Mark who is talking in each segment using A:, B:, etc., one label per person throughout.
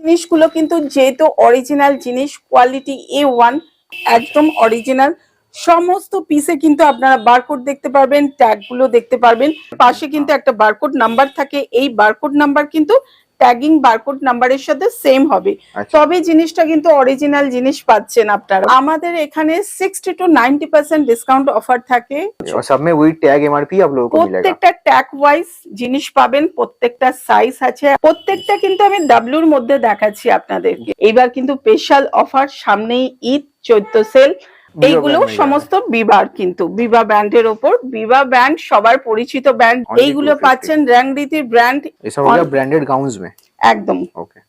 A: জিনিসগুলো কিন্তু যেহেতু অরিজিনাল জিনিস, কোয়ালিটি A1, একদম অরিজিনাল। সমস্ত পিসে কিন্তু আপনারা বারকোড দেখতে পারবেন, ট্যাগগুলো দেখতে পারবেন। পাশে কিন্তু একটা বারকোড নাম্বার থাকে, এই বারকোড নাম্বার কিন্তু ট্যাগিং বারকোড নাম্বারের সাথে সেম হবে, তবে জিনিসটা কিন্তু অরিজিনাল জিনিস পাচ্ছেন আপনারা। আমাদের এখানে 60 to 90% ডিসকাউন্ট অফার থাকে।
B: और सब में वही टैग एमआरपी आप लोगों को मिलेगा।
A: প্রত্যেকটা ট্যাগ ওয়াইজ জিনিস পাবেন, প্রত্যেকটা সাইজ আছে, প্রত্যেকটা কিন্তু আমি ডাব্লিউর মধ্যে দেখাচ্ছি আপনাদেরকে। এবার কিন্তু স্পেশাল অফার, সামনেই ঈদ, চৈত্র সেল, এইগুলো সমস্ত বিবার, কিন্তু বিবা ব্র্যান্ডের ওপর। বিবা ব্র্যান্ড সবার পরিচিত ব্র্যান্ড, এইগুলো পাচ্ছেন রংরীতির ব্র্যান্ড।
B: এসব হলো ব্র্যান্ডেড গাউন্স में
A: একদম
B: ওকে।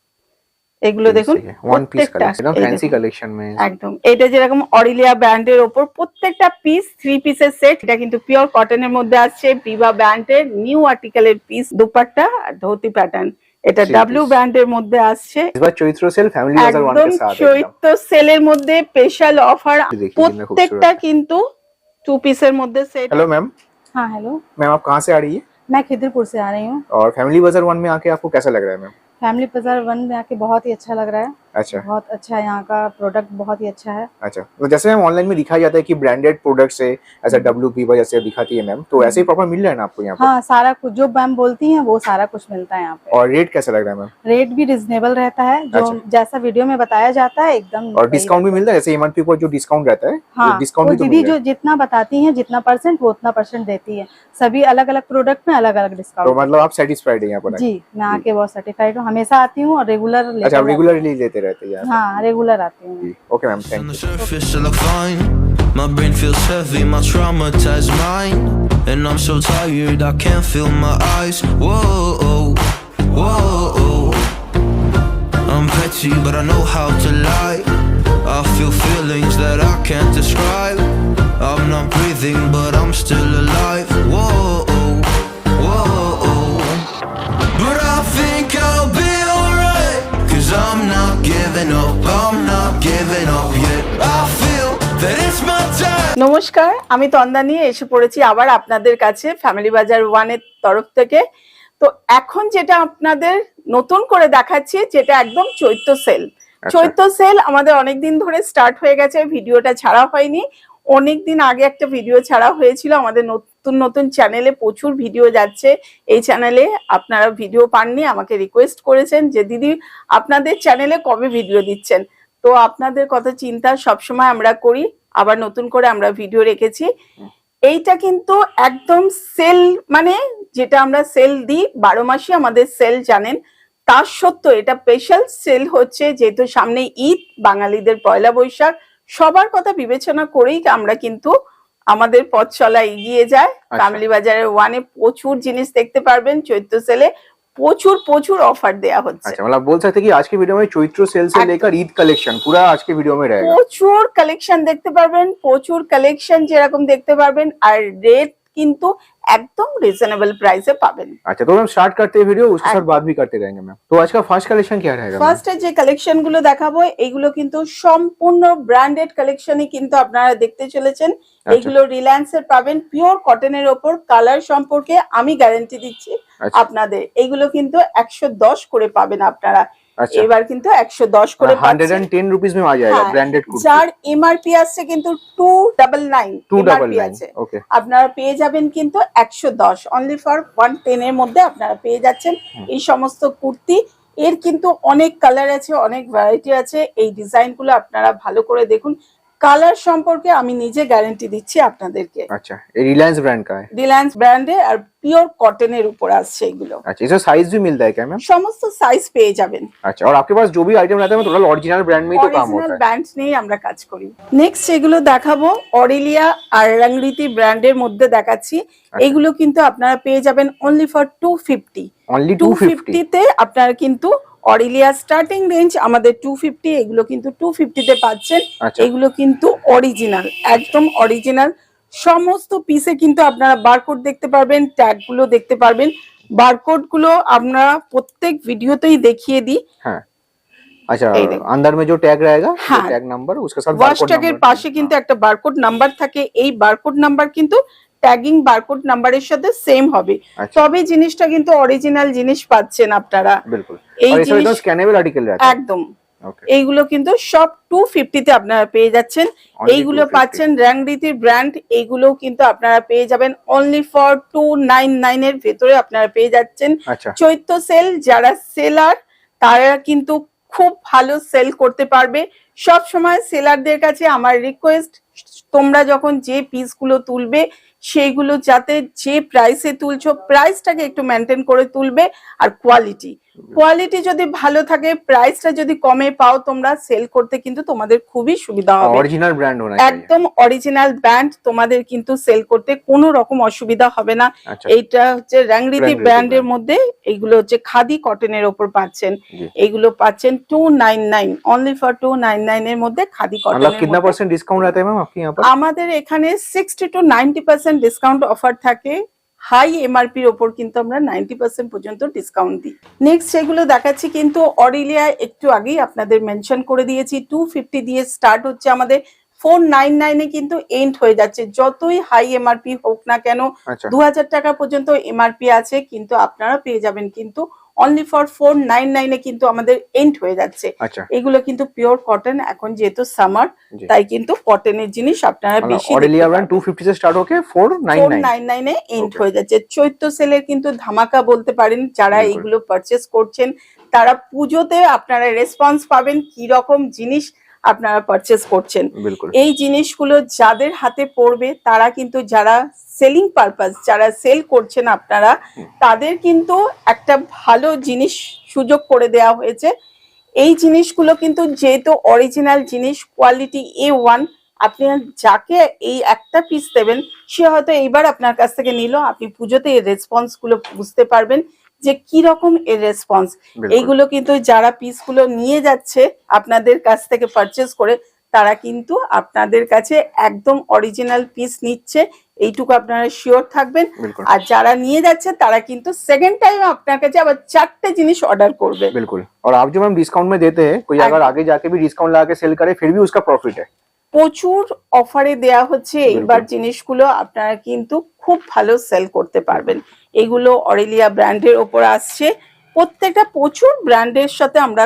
A: এগুলো দেখুন,
B: one piece collection, fancy collection में
A: একদম। এটা যেরকম অরিলিয়া ব্র্যান্ডের ওপর প্রত্যেকটা পিস 3 পিসের সেট। এটা কিন্তু পিওর কটনের মধ্যে আসছে, বিবা ব্র্যান্ডের নিউ আর্টিকেলের পিস, দুপাট্টা আর ধুতি প্যাটার্ন। এটা ডাব্লিউ ব্র্যান্ডের মধ্যে আসছে।
B: এবার চৈত্র সেল ফ্যামিলি বাজার 1 के साथ
A: চৈত্র সেলের মধ্যে স্পেশাল অফার, প্রত্যেকটা কিন্তু 2 পিসের মধ্যে সেট।
B: Hello ma'am.
C: हाँ हेलो
B: मैम आप कहाँ से आ रही है?
C: मैं खिदरपुर से आ रही हूँ।
B: और फैमिली बाजार 1 में आके आपको कैसा लग रहा है मैम?
C: फैमिली बाजार 1 में आके बहुत ही अच्छा लग रहा है।
B: अच्छा,
C: बहुत अच्छा है, यहाँ का प्रोडक्ट बहुत ही अच्छा है।
B: अच्छा। तो जैसे मैम ऑनलाइन में दिखाया जाता है कि ब्रांडेड प्रोडक्ट से ऐसा WP जैसे दिखाती है मैम, तो ऐसे ही प्रॉपर मिल रहा है ना आपको यहाँ पर?
C: हाँ, सारा कुछ जो मैम बोलती हैं वो सारा कुछ मिलता है यहाँ पे।
B: और रेट कैसा लग रहा है मैम?
C: रेट भी रिजनेबल रहता है, जो जैसा वीडियो में बताया जाता है एकदम।
B: और डिस्काउंट भी मिलता है, जैसे MRP पर जो डिस्काउंट रहता है,
C: हाँ,
B: डिस्काउंट भी तो
C: दीदी जो जितना बताती हैं, जितना परसेंट वो उतना परसेंट देती है। सभी अलग अलग प्रोडक्ट में अलग अलग डिस्काउंट।
B: तो मतलब आप सेटिस्फाइड है यहाँ पर?
C: जी, मैं आके बहुत सर्टिफाइड हूँ, हमेशा आती हूँ और रेगुलर।
B: अच्छा, रेगुलरली लेते रहते हैं?
C: हाँ, रेगुलर आती हूँ।
B: Okay ma'am, thank
D: you. My brain feels heavy, my traumatized mind, and I'm so tired I can't feel my eyes. Whoa, whoa. I'm petty, but I know how to lie. I feel feelings that I can't describe. I'm not breathing, but I'm still alive. Whoa, whoa. But I think I'll be alright, 'cause I'm not giving up. I'm not giving up yet. I feel that it's my time.
A: নমস্কার, আমি তন্দা নিয়ে এসে পড়েছি আবার আপনাদের কাছে family বাজার 1 এর তরফ থেকে। তো এখন যেটা আপনাদের নতুন করে দেখাচ্ছি, যেটা একদম চৈত্র সেল। চৈত্র সেল আমাদের অনেকদিন ধরে স্টার্ট হয়ে গেছে, ভিডিওটা ছাড়া হয়নি। অনেকদিন আগে একটা ভিডিও ছাড়া হয়েছিল, আমাদের নতুন নতুন চ্যানেলে প্রচুর ভিডিও যাচ্ছে। এই চ্যানেলে আপনারা ভিডিও পাননি, আমাকে রিকোয়েস্ট করেছেন যে দিদি আপনাদের চ্যানেলে কবে ভিডিও দিচ্ছেন। তো আপনাদের কথা চিন্তা সবসময় আমরা করি, আবার নতুন করে আমরা ভিডিও রেখেছি। এইটা কিন্তু একদম সেল, মানে যেটা আমরা সেল দিই 12 মাসই আমাদের সেল জানেন, তার সত্ত্বেও এটা স্পেশাল সেল হচ্ছে, যেহেতু সামনে ঈদ, বাঙালিদের পয়লা বৈশাখ, সবার কথা বিবেচনা করেই আমরা কিন্তু আমাদের পথ চলা এগিয়ে যায়। ফ্যামিলি বাজারের 1 এ প্রচুর জিনিস দেখতে পারবেন, চৈত্র সেলে प्रचुर ऑफर दिया होता है।
B: अच्छा, मतलब बोल सकते हैं कि आज के वीडियो में चैत्र सेल से लेकर ईद कलेक्शन पूरा आज के वीडियो में रहेगा।
A: प्रचुर कलेक्शन देखते पारबेन, प्रचुर कलेक्शन যেরকম দেখতে পারবেন, আর রেট কিন্তু একদম রিজনেবল প্রাইসে পাবেন।
B: अच्छा, तो हम स्टार्ट करते हैं वीडियो, उसके साथ बात भी करते रहेंगे मैम। तो आज का फर्स्ट कलेक्शन क्या रहेगा?
A: ফার্স্ট যে কালেকশন গুলো দেখাবো এইগুলো কিন্তু সম্পূর্ণ ব্র্যান্ডেড কালেকশনই কিন্তু আপনারা দেখতে চলেছেন। এইগুলো রিলায়েন্সের পাবেন, পিওর কটনের উপর। কালার সম্পর্কে আমি গ্যারান্টি দিচ্ছি আপনাদের, এইগুলো কিন্তু 110 করে পাবেন আপনারা। এবার কিন্তু 110 করে পাচ্ছেন,
B: 110 रुपीस में आ जाएगा ब्रांडेड कुर्ती,
A: যার এমআরপি আছে কিন্তু 299 আছে। আপনারা পেয়ে যাবেন কিন্তু 110, অনলি ফর 110 এর মধ্যে আপনারা পেয়ে যাচ্ছেন এই সমস্ত কুর্তি। এর কিন্তু অনেক কালার আছে, অনেক ভ্যারাইটি আছে। এই ডিজাইনগুলো আপনারা ভালো করে দেখুন। কালার সম্পর্কে আমি নিজে গ্যারান্টি দিচ্ছি আপনাদেরকে।
B: अच्छा, ये रिलायंस ब्रांड का है?
A: রিলায়েন্স ব্র্যান্ডে আর পিওর কটনের উপর আসছে এগুলো।
B: अच्छा, इसका साइज भी मिलता है क्या मैम?
A: সমস্ত সাইজ পেয়ে যাবেন।
B: अच्छा, और आपके पास जो भी आइटम रहता है टोटल ओरिजिनल ब्रांड में ही तो काम होता है?
A: ओरिजिनल ब्रांड নিয়ে আমরা কাজ করি। নেক্সট এগুলো দেখাবো অরিলিয়া আর রংরীতি ব্র্যান্ডের মধ্যে দেখাচ্ছি। এগুলো কিন্তু আপনারা পেয়ে যাবেন অনলি ফর 250।
B: অনলি 250
A: তে আপনারা কিন্তু অরিলিয়া স্টার্টিং রেঞ্জ আমাদের 250, এগুলো কিন্তু 250 তে পাচ্ছেন। এগুলো কিন্তু অরিজিনাল, একদম অরিজিনাল। সমস্ত পিসে কিন্তু আপনারা বারকোড দেখতে পারবেন, ট্যাগ গুলো দেখতে পারবেন। বারকোড গুলো আমরা প্রত্যেক ভিডিওতেই দেখিয়ে দিই।
B: হ্যাঁ, अच्छा, अंदर में जो टैग रहेगा, टैग नंबर, उसके साथ
A: ওয়াশ ট্যাগের পাশে কিন্তু একটা বারকোড নাম্বার থাকে। এই বারকোড নাম্বার কিন্তু ট্যাগিং বারকোড নাম্বারের সাথে সেম হবে,
B: আচ্ছা।
A: তবে জিনিসটা কিন্তু অরিজিনাল জিনিস পাচ্ছেন আপনারা।
B: बिल्कुल।
A: এই
B: और ये सब
A: জিনিস
B: एकदम स्कैनेबल आर्टिकल रहता है।
A: একদম
B: ओके।
A: এইগুলো কিন্তু সব 250 তে আপনারা পেয়ে যাচ্ছেন।
B: Only
A: এইগুলো
B: 250
A: পাচ্ছেন র্যাংরিতির ব্র্যান্ড, এইগুলো কিন্তু আপনারা পেয়ে যাবেন অনলি ফর 299 এর ভেতরে আপনারা পেয়ে যাচ্ছেন।
B: अच्छा।
A: চৈত্র সেল, যারা সেলার তারা কিন্তু খুব ভালো সেল করতে পারবে। সব সময় সেলারদের কাছে আমার রিকোয়েস্ট, তোমরা যখন যে পিসগুলো তুলবে সেইগুলো যাতে যে প্রাইসে তুলছো প্রাইসটাকে একটু মেনটেন করে তুলবে, আর কোয়ালিটি যদি ভালো থাকে, প্রাইসটা যদি কমে পাও তোমরা, সেল করতে কিন্তু তোমাদের খুবই সুবিধা হবে।
B: ओरिजिनल ब्रांड होना चाहिए।
A: একদম অরিজিনাল ব্র্যান্ড, তোমাদের কিন্তু সেল করতে কোনো রকম অসুবিধা হবে না।
B: আচ্ছা।
A: এইটা হচ্ছে র্যাংরিতি
B: র্যাংরিতি
A: ব্র্যান্ডের
B: brand।
A: মধ্যে, এইগুলো হচ্ছে খাদি কটনের ওপর পাচ্ছেন।
B: জি।
A: এইগুলো পাচ্ছেন 299, অনলি ফর 299 এর মধ্যে খাদি
B: मतलब
A: কটনের
B: कितना
A: মধ্যে।
B: परसेंट डिस्काउंट रहता है मैम आपके यहाँ पर?
A: আমাদের এখানে 60 to 90% ডিসকাউন্ট অফার থাকে। হাই এমআরপির ওপর কিন্তু আমরা 90% পর্যন্ত ডিসকাউন্ট দিই। নেক্সট সেগুলো দেখাচ্ছি কিন্তু অরিলিয়া একটু আগেই আপনাদের মেনশন করে দিয়েছি, 250 দিয়ে স্টার্ট হচ্ছে আমাদের, 499 এ কিন্তু এন্ড হয়ে যাচ্ছে। যতই হাই এমআরপি হোক না কেন,
B: আচ্ছা।
A: 2000 টাকা পর্যন্ত এমআরপি আছে, কিন্তু আপনারা পেয়ে যাবেন কিন্তু অনলি ফর 499 এ কিন্তু আমাদের এন্ড হয়ে যাচ্ছে।
B: अच्छा।
A: এগুলো কিন্তু পিওর কটন, এখন যেহেতু সামার
B: জি।
A: তাই কিন্তু কটনের জিনিস আপনারা
B: मतलब
A: বেশি
B: ऑरेलिया ब्रांड 250 से स्टार्ट होके 499।
A: 499 এ এন্ড
B: Okay।
A: হয়ে যাচ্ছে। চৈত্র সেলের কিন্তু ধামাকা বলতে পারেন। যারা
B: বিলকুল।
A: এইগুলো পারচেস করছেন তারা পুজোতে আপনারা রেসপন্স পাবেন কি রকম জিনিস আপনারা পারচেস করছেন।
B: बिल्कुल।
A: এই জিনিসগুলো যাদের হাতে পড়বে তারা কিন্তু, যারা সেলিং পারপাস, যারা সেল করছেন আপনারা, তাদের কিন্তু একটা ভালো জিনিস সুযোগ করে দেওয়া হয়েছে। এই জিনিসগুলো কিন্তু যেহেতু অরিজিনাল জিনিস, কোয়ালিটি A1, আপনি যাকে এই একটা পিস দেবেন সে হয়তো এইবার আপনার কাছ থেকে নিল, আপনি পুজোতে এর রেসপন্স গুলো বুঝতে পারবেন যে কি রকম এর রেসপন্স।
B: बिल्कुल।
A: এইগুলো কিন্তু যারা পিসগুলো নিয়ে যাচ্ছে আপনাদের কাছ থেকে পারচেস করে, তারা কিন্তু আপনাদের কাছে একদম অরিজিনাল পিস নিচ্ছে, এইটুকু আপনারা শিওর থাকবেন।
B: बिल्कुल।
A: আর যারা নিয়ে যাচ্ছে তারা কিন্তু सेकंड टाइम আপনার কাছে আবার 4টে জিনিস অর্ডার করবে।
B: बिल्कुल। और आप जो मैम डिस्काउंट में देते हैं, कोई अगर
A: एकदम।
B: आगे जाके भी डिस्काउंट लगा के सेल करे फिर भी उसका प्रॉफिट है।
A: প্রচুর অফারে দেয়া হচ্ছে এইবার
B: बिल्कुल।
A: জিনিসগুলো, আপনারা কিন্তু খুব ভালো সেল করতে পারবেন। এগুলো অরিলিয়া ব্র্যান্ডের ওপর আসছে, প্রত্যেকটা প্রচুর ব্র্যান্ডের সাথে আমরা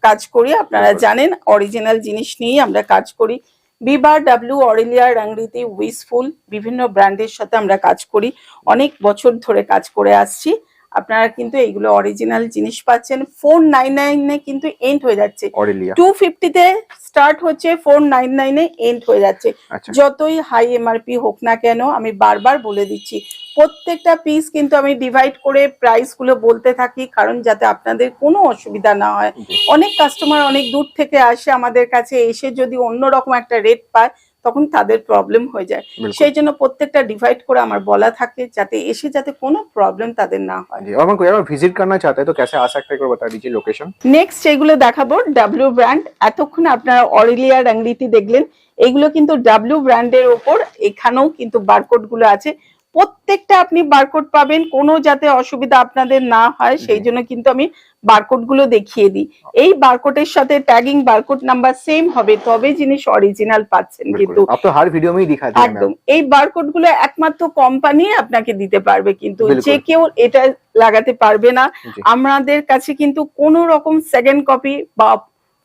A: কাজ করি, আপনারা
B: बिल्कुल।
A: জানেন অরিজিনাল জিনিস নিয়েই আমরা কাজ করি। বিবার, ডাব্লিউ, অরিলিয়া, রংরিতি, উইসফুল, বিভিন্ন ব্র্যান্ডের সাথে আমরা কাজ করি, অনেক বছর ধরে কাজ করে আসছি। আপনারা কিন্তু এইগুলো অরিজিনাল জিনিস পাচ্ছেন। 499 এ কিন্তু এন্ড হয়ে যাচ্ছে,
B: ऑरेलिया।
A: 250 তে স্টার্ট হচ্ছে, 499 এ এন্ড হয়ে যাচ্ছে।
B: আচ্ছা।
A: যতই হাই এমআরপি হোক না কেন, আমি বারবার বলে দিচ্ছি, প্রত্যেকটা পিস কিন্তু আমি ডিভাইড করে প্রাইস গুলো বলতে থাকি, কারণ যাতে আপনাদের কোনো অসুবিধা না হয়।
B: জি।
A: অনেক কাস্টমার অনেক দূর থেকে আসে আমাদের কাছে, এসে যদি অন্যরকম একটা রেট পায় তখন তাদের প্রবলেম হয়ে যায়।
B: बिल्कुल।
A: সেই জন্য প্রত্যেকটা ডিভাইড করে আমার বলা থাকে, যাতে এসে যাতে কোনো प्रॉब्लम তাদের না হয়।
B: जी। और मैं कोई अगर विजिट करना चाहता है तो कैसे आ सकता है, एक बार बता दीजिए लोकेशन।
A: নেক্সট এগুলো দেখাবো ডাব্লিউ ব্র্যান্ড। এতক্ষণ আপনারা অরিলিয়া, রংরিতি দেখলেন, এগুলো কিন্তু ডাব্লিউ ব্র্যান্ডের ওপর। এখানেও কিন্তু বারকোড গুলো আছে, প্রত্যেকটা আপনি বারকোড পাবেন, কোনো যাতে অসুবিধা আপনাদের না হয় সেই জন্য কিন্তু আমি বারকোড গুলো দেখিয়ে দিই। এই বারকোডের সাথে ট্যাগিং বারকোড নাম্বার সেম হবে, তবে জিনিস অরিজিনাল পাচ্ছেন কিন্তু।
B: बिल्कुल। आप तो हर वीडियो में ही दिखा दिया
A: একদম,
B: मैम।
A: এই বারকোড গুলো একমাত্র কোম্পানি আপনাকে দিতে পারবে, কিন্তু
B: বিলকুল।
A: যে কেউ এটা লাগাতে পারবে না।
B: জি।
A: আমাদের কাছে কিন্তু কোনো রকম সেকেন্ড কপি বা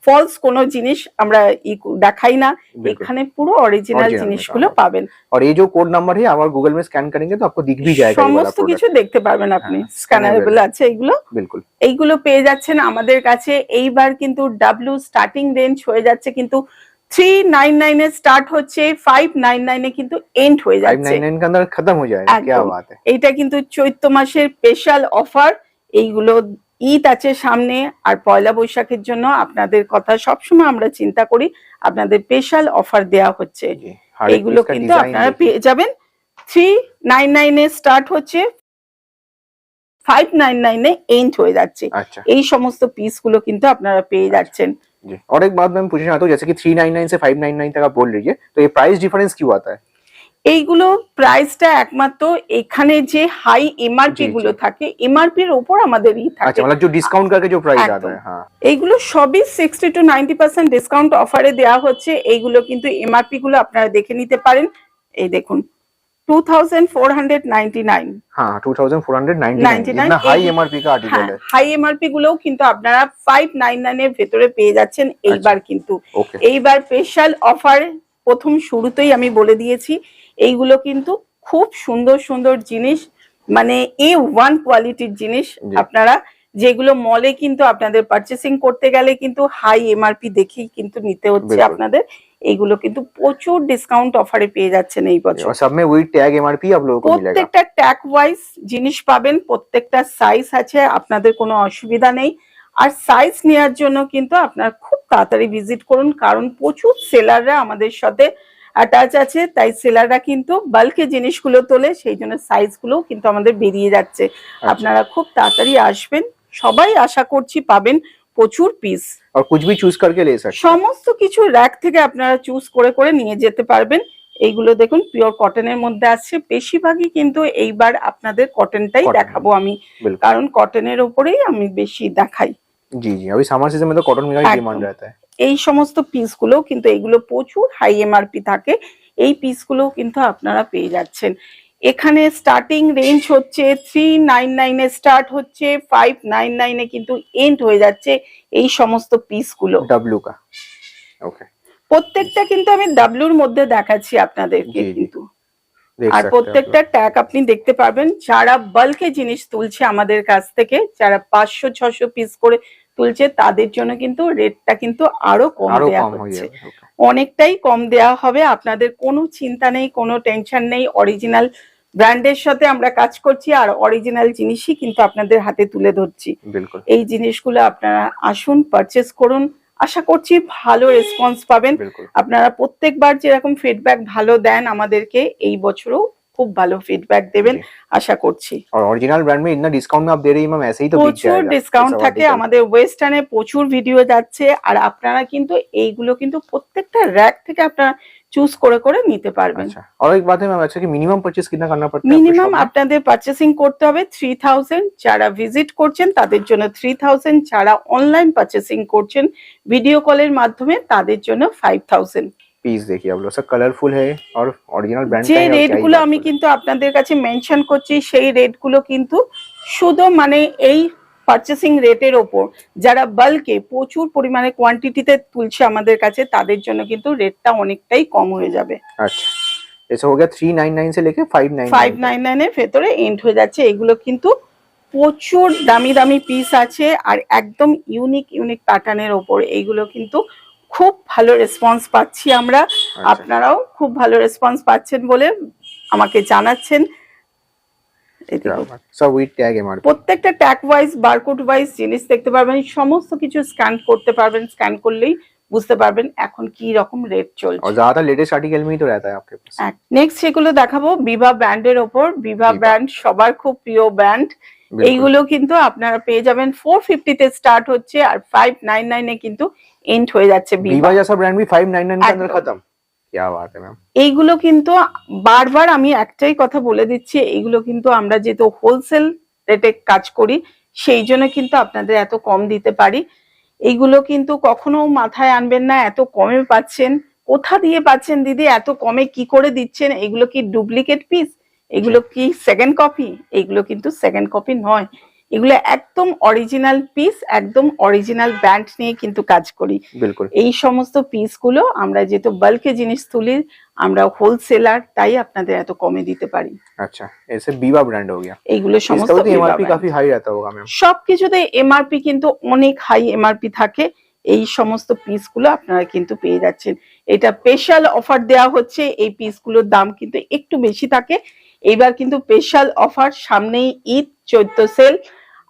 A: ফলস কোনো জিনিস আমরা দেখাই না,
B: बिल्कुल।
A: এখানে পুরো অরিজিনাল
B: Original
A: জিনিসগুলো
B: मिलता है।
A: পাবেন।
B: और ये जो कोड नंबर है अगर गूगल में स्कैन करेंगे तो आपको दिख भी जाएगा ये वाला
A: সমস্ত কিছু
B: प्रोडक्ट।
A: দেখতে পারবেন আপনি,
B: হ্যাঁ,
A: স্ক্যানারেবল
B: scannable।
A: আছে এগুলো।
B: बिल्कुल।
A: এইগুলো পেয়ে যাচ্ছেন আমাদের কাছে। এইবার কিন্তু ডাব্লিউ স্টার্টিং রেঞ্জ হয়ে যাচ্ছে কিন্তু 399 এ স্টার্ট হচ্ছে, 599 এ কিন্তু এন্ড হয়ে যাচ্ছে।
B: 599 के अंदर खत्म हो जाएगा। क्या
A: একদম।
B: बात है।
A: এইটা কিন্তু চৈত্র মাসের স্পেশাল অফার। এইগুলো ঈদ আছে সামনে, আর পয়লা বৈশাখের জন্য আপনাদের কথা সবসময় আমরা চিন্তা করি, আপনাদের স্পেশাল অফার দেয়া হচ্ছে।
B: जी। हर एक
A: এইগুলো
B: पीस का
A: কিন্তু
B: डिजाइन
A: আপনারা
B: देखिए।
A: পেয়ে যাবেন। 399 এ স্টার্ট হচ্ছে, 599 এ এন্ড হয়ে যাচ্ছে।
B: अच्छा।
A: এই সমস্ত পিস গুলো কিন্তু আপনারা পেয়ে যাচ্ছেন।
B: जी। और एक बात मैं पूछना चाहता हूँ, जैसे कि 399 से 599 तक आप बोल रही है, तो ये प्राइस डिफरेंस क्यों आता है?
A: এইগুলো প্রাইসটা একমাত্র এখানে যে হাই এমআরপি
B: জি,
A: গুলো
B: জি।
A: থাকে, এমআরপি এর উপর আমাদের
B: अच्छा,
A: থাকে।
B: मतलब जो डिस्काउंट करके जो प्राइस आता
A: একদম।
B: है। हाँ।
A: এইগুলো সবই 60 to 90% ডিসকাউন্ট অফারে দেওয়া হচ্ছে। এইগুলো কিন্তু এমআরপি গুলো আপনারা দেখে নিতে পারেন। এই দেখুন 2499।
B: हाँ 2499
A: 99
B: इतना हाई
A: এই-
B: एमआरपी का आर्टिकल
A: হ্যাঁ
B: है।
A: হাই এমআরপি গুলোও কিন্তু আপনারা 599 এর ভেতরে পেয়ে যাচ্ছেন এইবার কিন্তু।
B: ওকে
A: এইবার স্পেশাল অফার প্রথম শুরুতেই আমি বলে দিয়েছি, এইগুলো কিন্তু খুব সুন্দর সুন্দর জিনিস, মানে A1 কোয়ালিটির জিনিস
B: জি।
A: আপনারা, যেগুলো মলে কিন্তু আপনাদের পারচেসিং করতে গেলে কিন্তু হাই এমআরপি দেখেই কিন্তু নিতে হচ্ছে
B: बिल्कुल।
A: আপনাদের। এইগুলো কিন্তু প্রচুর ডিসকাউন্ট অফারে পেয়ে যাচ্ছেন এই বছর।
B: और सब में वही टैग एमआरपी आप लोगों को मिलेगा।
A: প্রত্যেকটা ট্যাগ ওয়াইজ জিনিস পাবেন, প্রত্যেকটা সাইজ আছে, আপনাদের কোনো অসুবিধা নেই। আর সাইজ নেওয়ার জন্য কিন্তু আপনার খুব তাড়াতাড়ি ভিজিট করুন, কারণ প্রচুর সেলাররা আমাদের সাথে অ্যাটাচ আছে, তাই সেলাররা কিন্তু বাল্কে জিনিসগুলো তোলে, সেই জন্য সাইজগুলো কিন্তু আমাদের বেরিয়ে যাচ্ছে। আপনারা খুব তাড়াতাড়ি আসবেন, সবাই আশা করছি পাবেন প্রচুর পিস।
B: और कुछ भी चूज करके ले सकते हैं।
A: সমস্ত কিছু র্যাক থেকে আপনারা চুজ করে করে নিয়ে যেতে পারবেন। এইগুলো দেখুন পিওর কটনের মধ্যে আসছে, বেশিরভাগই কিন্তু এইবার আপনাদের কটনটাই
B: Cotton,
A: দেখাবো আমি,
B: बिल्कुल।
A: কারণ কটনের ওপরেই আমি বেশি দেখাই।
B: जी जी, अभी समर सीजन में तो कॉटन का ही
A: एकदम।
B: डिमांड रहता है।
A: এই সমস্ত পিসগুলো কিন্তু এইগুলো প্রচুর হাই এমআরপি থাকে, এই পিসগুলো কিন্তু আপনারা পেয়ে যাচ্ছেন। এখানে স্টার্টিং রেঞ্জ হচ্ছে 399 এ স্টার্ট হচ্ছে, 599 এ কিন্তু এন্ড হয়ে যাচ্ছে এই সমস্ত পিসগুলো।
B: डब्लू का ओके
A: প্রত্যেকটা কিন্তু আমি ডাব্লুর মধ্যে দেখাচ্ছি আপনাদেরকে
B: জি, জি।
A: কিন্তু।
B: देख
A: আর
B: सकते हैं आप
A: প্রত্যেকটা ট্যাগ আপনি দেখতে পারবেন, যারা বাল্কে জিনিস তুলছে আমাদের কাছ থেকে, যারা 500-600 পিস করে তুলছে, তাদের জন্য কিন্তু রেটটা কিন্তু আরো কম
B: लोग। आरो
A: দেয়া
B: कम हो
A: হচ্ছে,
B: जाएगा ओके।
A: অনেকটাই কম দেয়া হবে। আপনাদের কোনো চিন্তা নেই, কোনো টেনশন নেই, অরিজিনাল ব্র্যান্ডের সাথে আমরা কাজ করছি আর অরিজিনাল জিনিসই কিন্তু আপনাদের হাতে তুলে ধরছি।
B: बिल्कुल
A: এই জিনিসগুলো আপনারা আসুন, পারচেস করুন, আশা করছি ভালো রেসপন্স পাবেন।
B: बिल्कुल।
A: আপনারা প্রত্যেকবার যেরকম ফিডব্যাক ভালো দেন আমাদেরকে, এই বছরও খুব ভালো ফিডব্যাক দেবেন
B: জি।
A: আশা করছি।
B: और ओरिजिनल ब्रांड में इतना डिस्काउंट में आप दे रही हैं मैम, ऐसे ही तो बिक
A: প্রচুর
B: जाएगा।
A: ডিসকাউন্ট
B: सब
A: থাকে,
B: article।
A: আমাদের ওয়েস্টার্নে প্রচুর ভিডিও যাচ্ছে, আর আপনারা কিন্তু এইগুলো কিন্তু প্রত্যেকটা র্যাক থেকে আপনারা চুজ করে করে নিতে পারবেন।
B: अच्छा, और एक बात है मैम, अच्छा कि मिनिमम परचेस कितना करना पड़ता है आपके
A: মিনিমাম
B: shop में?
A: আপনাদের পারচেসিং করতে হবে 3000, যারা ভিজিট করছেন তাদের জন্য 3000, যারা অনলাইন পারচেসিং করছেন ভিডিও কলের মাধ্যমে তাদের জন্য 5000।
B: पीस देखिए आप लोग, सब कलरफुल है और ओरिजिनल ब्रांड
A: যে
B: का है और क्या ही
A: রেটগুলো
B: बात
A: আমি
B: करें।
A: কিন্তু আপনাদের কাছে মেনশন করছি, সেই রেটগুলো কিন্তু শুধু মানে এই পারচেসিং রেটের ওপর, যারা বাল্কে প্রচুর পরিমাণে কোয়ান্টিটিতে তুলছে আমাদের কাছে, তাদের জন্য কিন্তু রেটটা অনেকটাই কম হয়ে যাবে।
B: अच्छा, ऐसा हो गया 399 से लेके 599
A: 599 এর ভেতরে এন্ড হয়ে যাচ্ছে। এগুলো কিন্তু প্রচুর দামি দামি পিস আছে আর একদম ইউনিক ইউনিক প্যাটার্নের ওপর, এইগুলো কিন্তু খুব ভালো রেসপন্স পাচ্ছি আমরা। আপনারাও খুব ভালো রেসপন্স পাচ্ছেন বলে আমাকে জানাচ্ছেন। এই
B: क्या
A: দেখুন,
B: बात, सब वही टैग एमआरपी।
A: প্রত্যেকটা ট্যাগ ওয়াইজ বারকোড ওয়াইজ জিনিস দেখতে পারবেন, সমস্ত কিছু স্ক্যান করতে পারবেন, স্ক্যান করলেই বুঝতে পারবেন এখন কি রকম রেট
B: और
A: চলছে।
B: ज्यादातर लेटेस्ट आर्टिकल में ही तो रहता है आपके पास।
A: নেক্সট যেগুলো দেখাবো বিভা ব্র্যান্ডের ওপর। বিভা
B: বিভা।
A: ব্র্যান্ড সবার খুব প্রিয় ব্র্যান্ড।
B: बिल्कुल।
A: এইগুলো কিন্তু আপনারা পেয়ে যাবেন 450 তে স্টার্ট হচ্ছে আর 599 এ কিন্তু এন্ড হয়ে যাচ্ছে
B: वीवा
A: বিভা।
B: जैसा ब्रांड भी 599 के अंदर
A: एकदम।
B: खत्म। क्या बात है मैम।
A: এইগুলো কিন্তু বারবার আমি একটাই কথা বলে দিচ্ছি, এইগুলো কিন্তু আমরা যেহেতু হোলসেল রেটে কাজ করি, সেই জন্য কিন্তু আপনাদের এত কম দিতে পারি। এইগুলো কিন্তু কখনো মাথায় আনবেন না এত কমে পাচ্ছেন, কোথা দিয়ে পাচ্ছেন দিদি, এত কমে কি করে দিচ্ছেন, এগুলো কি ডুপ্লিকেট পিস, এগুলো কি সেকেন্ড কপি? এগুলো কিন্তু সেকেন্ড কপি নয়, এগুলো একদম অরিজিনাল পিস, একদম অরিজিনাল ব্র্যান্ড নিয়ে কিন্তু কাজ করি।
B: बिल्कुल।
A: এই সমস্ত পিসগুলো আমরা যেহেতু বাল্কে জিনিস তুলি, আমরা হোলসেলার, তাই আপনাদের এত কমে দিতে পারি।
B: अच्छा, ऐसे वीवा ब्रांड हो गया।
A: এইগুলো
B: इसका
A: সমস্ত
B: भी
A: বিভা
B: एमआरपी
A: brand।
B: काफी हाई रहता होगा मैम।
A: সবকিছুতে এমআরপি কিন্তু অনেক হাই এমআরপি থাকে, এই সমস্ত পিসগুলো আপনারা কিন্তু পেয়ে যাচ্ছেন। এটা স্পেশাল অফার দেওয়া হচ্ছে, এই পিসগুলোর দাম কিন্তু একটু বেশি থাকে। এইবার কিন্তু স্পেশাল অফার, সামনেই ঈদ, চৈত্র সেল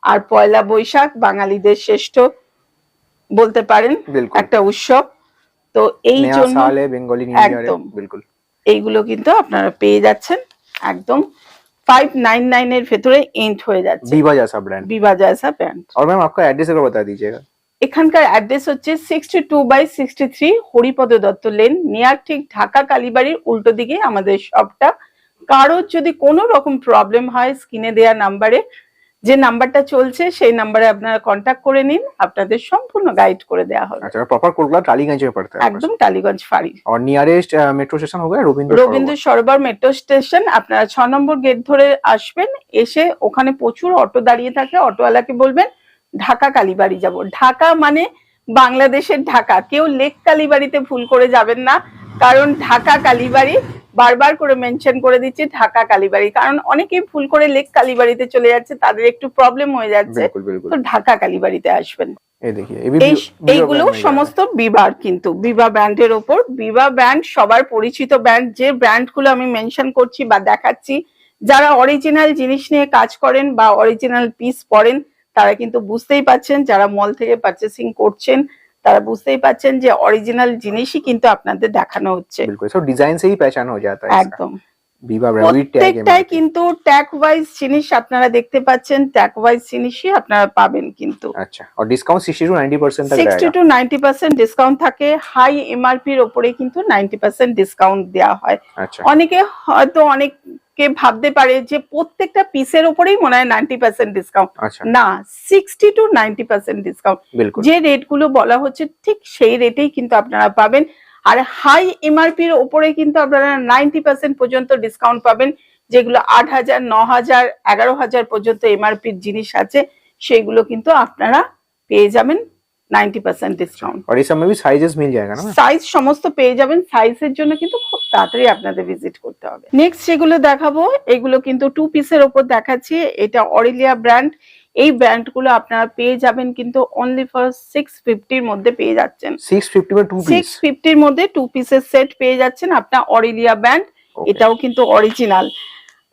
A: আর পয়লা বৈশাখ, বাঙালিদের শ্রেষ্ঠ বলতে পারেন
B: बिल्कुल।
A: একটা উৎসব, তো এই
B: नया
A: জন্য
B: साल है, बंगाली न्यू ईयर है।
A: एकदम।
B: बिल्कुल।
A: এইগুলো কিন্তু আপনারা পেয়ে যাচ্ছেন একদম 599 এর ভেতরে এন্ড হয়ে যাচ্ছে।
B: वीवा जैसा ब्रांड।
A: বিভা জয়সা ব্র্যান্ড।
B: और मैम आपका एड्रेस अगर बता दीजिएगा।
A: এখানকার অ্যাড্রেস হচ্ছে 62/63 হরিপদ দত্ত লেন, নিয়ার ঠিক ঢাকা কালীবাড়ির উল্টো দিকে আমাদের শপটা। কারোর যদি কোনো রকম প্রবলেম হয়, স্ক্রিনে দেওয়া নাম্বারে যে নাম্বারটা চলছে সেই নাম্বারে আপনারা কন্ট্যাক্ট করে নিন, আপনাদের সম্পূর্ণ গাইড করে দেওয়া হবে।
B: अच्छा प्रॉपर कोटला टालीगंज में पड़ता है आपका
A: একদম টালিগঞ্জ ফাঁড়ি।
B: और नियरेस्ट मेट्रो स्टेशन होगा रविंद्र
A: রবীন্দ্র সরোবর মেট্রো স্টেশন, আপনারা 6 নম্বর গেট ধরে আসবেন, এসে ওখানে প্রচুর অটো দাঁড়িয়ে থাকে, অটোওয়ালাকে বলবেন ঢাকা কালীবাড়ি যাব। ঢাকা মানে বাংলাদেশের ঢাকা, কেউ লেক কালীবাড়িতে ভুল করে যাবেন না, কারণ ঢাকা কালীবাড়ি বারবার করে মেনশন করে দিচ্ছে ঢাকা কালীবাড়ি, কারণ অনেকেই ভুল করে লেক কালীবাড়িতে চলে যাচ্ছে, তাদের একটু প্রবলেম হয়ে যাচ্ছে।
B: बिल्कुल बिल्कुल
A: তো ঢাকা কালীবাড়িতে আসবেন।
B: ये देखिए ये भी
A: এইগুলো সমস্ত বিবার, কিন্তু বিবা ব্র্যান্ডের ওপর। বিবা ব্র্যান্ড সবার পরিচিত ব্র্যান্ড, যে ব্র্যান্ড গুলো আমি মেনশন করছি বা দেখাচ্ছি, যারা অরিজিনাল জিনিস নিয়ে কাজ করেন বা অরিজিনাল পিস পরেন তারা কিন্তু বুঝতেই পাচ্ছেন, যারা মল থেকে পারচেসিং করছেন তারা বুঝতেই পাচ্ছেন যে অরিজিনাল জিনিসই কিন্তু আপনাদের দেখানো হচ্ছে।
B: बिल्कुल सब डिजाइन से ही पहचान हो जाता है इसका
A: একদম
B: विवा ब्रांड टैग
A: প্রত্যেকটাই কিন্তু ট্যাগ ওয়াইজ জিনিস আপনারা দেখতে পাচ্ছেন, ট্যাগ ওয়াইজ জিনিসই আপনারা পাবেন কিন্তু।
B: अच्छा और डिस्काउंट 60 to 90% तक
A: 60
B: रहेगा
A: to 90% ডিসকাউন্ট থাকে, হাই এমআরপি এর উপরে কিন্তু 90% ডিসকাউন্ট দেওয়া হয়।
B: अच्छा
A: অনেকে হয়তো অনেকে ভাবতে পারে যে প্রত্যেকটা পিসের উপরেই মনে হয় 90% ডিসকাউন্ট,
B: अच्छा
A: না, 60 to 90% ডিসকাউন্ট।
B: बिल्कुल
A: যে রেটগুলো বলা হচ্ছে ঠিক সেই রেটেই কিন্তু আপনারা পাবেন। আর হাই এমআরপি এর উপরে কিন্তু আপনারা 90% পর্যন্ত ডিসকাউন্ট পাবেন, যেগুলো 8,000, 9,000, 11,000 পর্যন্ত এমআরপির জিনিস আছে, সেগুলো কিন্তু আপনারা পেয়ে যাবেন 90% ডিসকাউন্ট।
B: और इस सब में भी साइजेस मिल जाएगा ना
A: সাইজ সমস্ত পেয়ে যাবেন, সাইজের জন্য কিন্তু খুব তাড়াতাড়ি আপনাদের ভিজিট করতে হবে। নেক্সট যেগুলো দেখাবো এগুলো কিন্তু 2 পিসের ওপর দেখাচ্ছি, এটা অরিলিয়া ব্র্যান্ড। এই ব্র্যান্ড গুলো আপনারা পেয়ে যাবেন কিন্তু অনলি ফর 650 এর মধ্যে পেয়ে যাচ্ছেন।
B: 650 में 2 पीस
A: 650 এর মধ্যে 2 পিসের সেট পেয়ে যাচ্ছেন আপনার অরিলিয়া ব্র্যান্ড।
B: Okay.
A: এটাও কিন্তু অরিজিনাল।